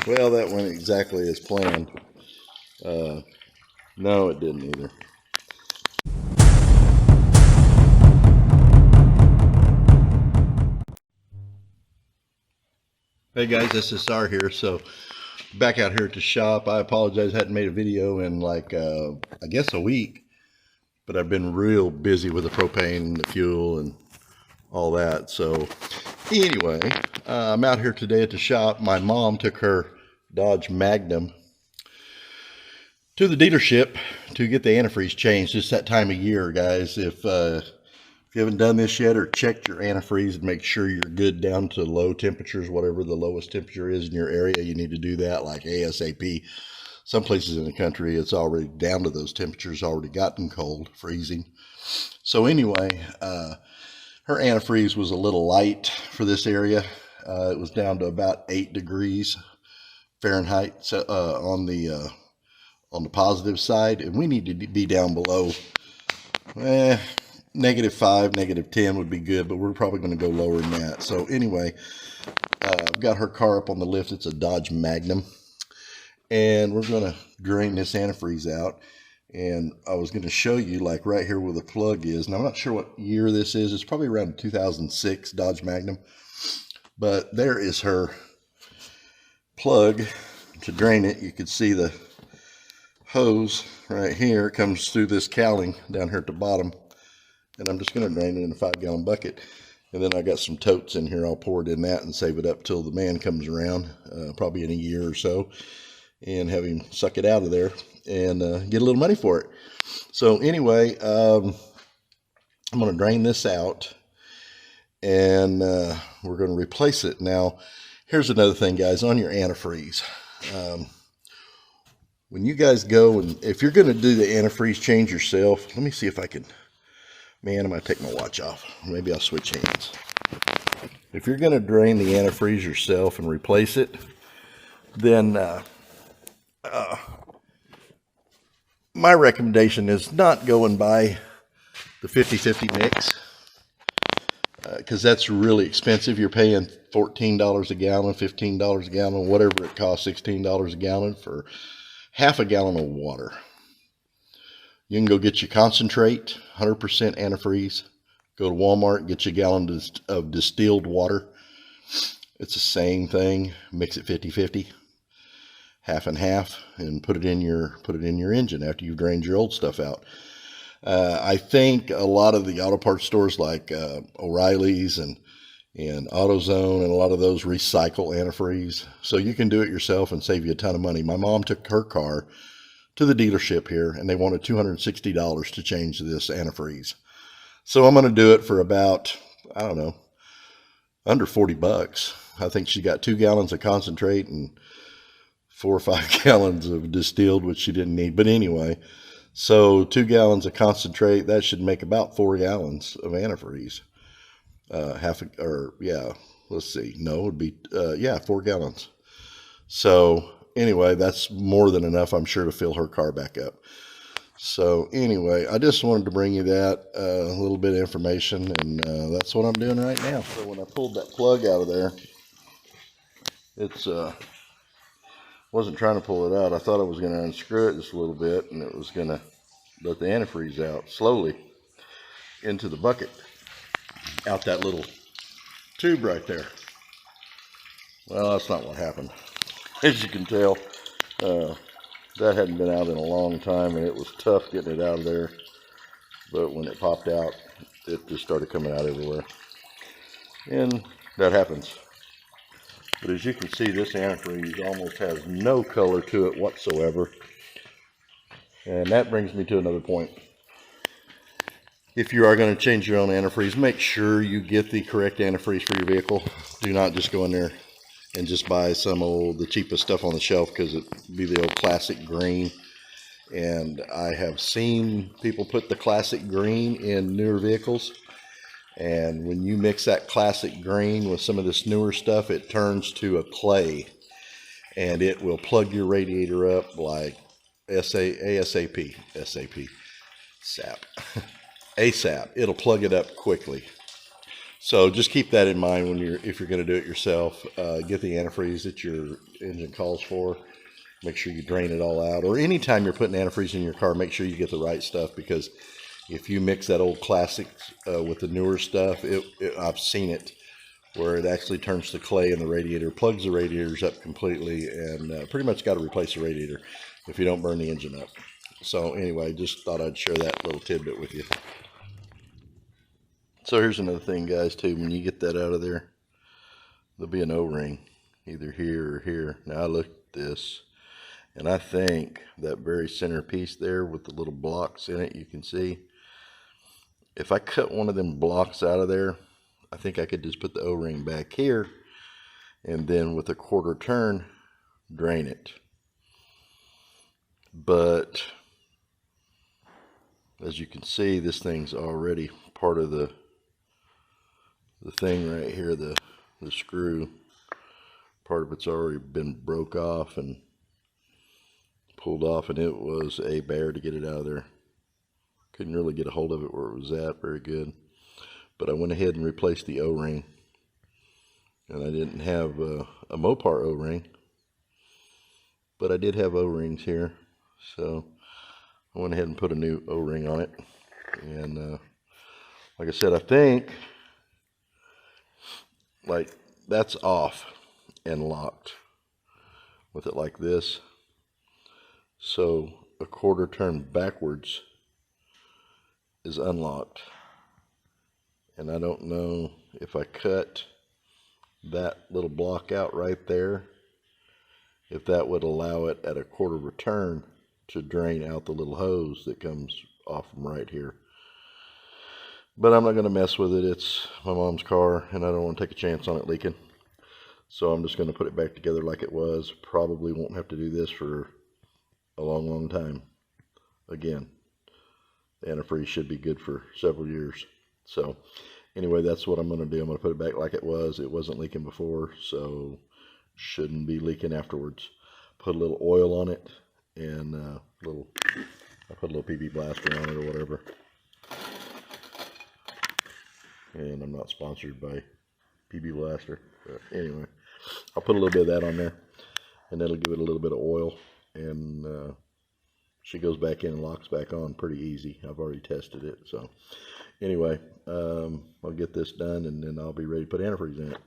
Well, that went exactly as planned. No, it didn't either. Hey guys, SSR here. So back out here at the shop. I apologize, I hadn't made a video in like I guess a week, but I've been real busy with the propane and the fuel and all that. So anyway, I'm out here today at the shop. My mom took her Dodge Magnum to the dealership to get the antifreeze changed. It's that time of year, guys. If you haven't done this yet or checked your antifreeze and make sure you're good down to low temperatures, whatever the lowest temperature is in your area, you need to do that like ASAP. Some places in the country, it's already down to those temperatures, already gotten cold, freezing. So anyway, her antifreeze was a little light for this area. It was down to about 8 degrees Fahrenheit on the positive side, and we need to be down below -5, -10 would be good, but we're probably going to go lower than that. So anyway, I've got her car up on the lift. It's a Dodge Magnum, and we're going to drain this antifreeze out. And I was going to show you like right here where the plug is, and I'm not sure what year this is. It's probably around 2006 Dodge Magnum, but there is her plug to drain it. You can see the hose right here. It comes through this cowling down here at the bottom, and I'm just going to drain it in a 5-gallon bucket. And then I got some totes in here. I'll pour it in that and save it up till the man comes around, probably in a year or so, and have him suck it out of there and get a little money for it. So anyway, I'm going to drain this out, and we're going to replace it. Now, here's another thing, guys, on your antifreeze. When you guys go, and if you're going to do the antifreeze change yourself, let me see if I can, man, I'm going to take my watch off. Maybe I'll switch hands. If you're going to drain the antifreeze yourself and replace it, then my recommendation is not go and buy the 50-50 mix, because that's really expensive. You're paying $14 a gallon, $15 a gallon, whatever it costs, $16 a gallon for half a gallon of water. You can go get your concentrate, 100% antifreeze. Go to Walmart, get you a gallon of distilled water. It's the same thing. Mix it 50-50, half and half, and put it in your engine after you've drained your old stuff out. I think a lot of the auto parts stores like O'Reilly's and AutoZone and a lot of those recycle antifreeze, so you can do it yourself and save you a ton of money. My mom took her car to the dealership here, and they wanted $260 to change this antifreeze. So I'm going to do it for about, I don't know, under 40 bucks. I think she got 2 gallons of concentrate and 4 or 5 gallons of distilled, which she didn't need. But anyway, so 2 gallons of concentrate, that should make about 4 gallons of antifreeze. Let's see. No, it would be, 4 gallons. So anyway, that's more than enough, I'm sure, to fill her car back up. So anyway, I just wanted to bring you that little bit of information, and that's what I'm doing right now. So when I pulled that plug out of there, it's wasn't trying to pull it out. I thought I was going to unscrew it just a little bit, and it was going to let the antifreeze out slowly into the bucket, out that little tube right there. Well, that's not what happened. As you can tell, that hadn't been out in a long time, and it was tough getting it out of there. But when it popped out, it just started coming out everywhere. And that happens. But as you can see, this antifreeze almost has no color to it whatsoever. And that brings me to another point. If you are going to change your own antifreeze, make sure you get the correct antifreeze for your vehicle. Do not just go in there and just buy the cheapest stuff on the shelf, because it be the old classic green. And I have seen people put the classic green in newer vehicles, and when you mix that classic green with some of this newer stuff, it turns to a clay, and it will plug your radiator up like ASAP. It'll plug it up quickly. So just keep that in mind when if you're going to do it yourself. Get the antifreeze that your engine calls for. Make sure you drain it all out. Or anytime you're putting antifreeze in your car, make sure you get the right stuff, because if you mix that old classic with the newer stuff, I've seen it where it actually turns to clay in the radiator, plugs the radiators up completely, and pretty much got to replace the radiator if you don't burn the engine up. So anyway, just thought I'd share that little tidbit with you. So here's another thing, guys, too. When you get that out of there, there'll be an O-ring either here or here. Now I looked at this, and I think that very center piece there with the little blocks in it, you can see, if I cut one of them blocks out of there, I think I could just put the O-ring back here and then with a quarter turn drain it. But as you can see, this thing's already part of the thing right here, the screw. Part of it's already been broke off and pulled off, and it was a bear to get it out of there. Couldn't really get a hold of it where it was at very good. But I went ahead and replaced the O-ring, and I didn't have a Mopar O-ring, but I did have O-rings here, so I went ahead and put a new O-ring on it. And like I said, I think like that's off and locked with it like this, so a quarter turn backwards is unlocked. And I don't know if I cut that little block out right there, if that would allow it at a quarter of a turn to drain out the little hose that comes off from right here. But I'm not going to mess with it. It's my mom's car, and I don't want to take a chance on it leaking. So I'm just going to put it back together like it was. Probably won't have to do this for a long, long time. Again, the antifreeze should be good for several years. So anyway, that's what I'm going to do. I'm going to put it back like it was. It wasn't leaking before, so shouldn't be leaking afterwards. Put a little oil on it, and I put a little PB blaster on it or whatever. And I'm not sponsored by PB Blaster, but anyway, I'll put a little bit of that on there, and that'll give it a little bit of oil, and she goes back in and locks back on pretty easy. I've already tested it. So anyway, I'll get this done, and then I'll be ready to put antifreeze in it.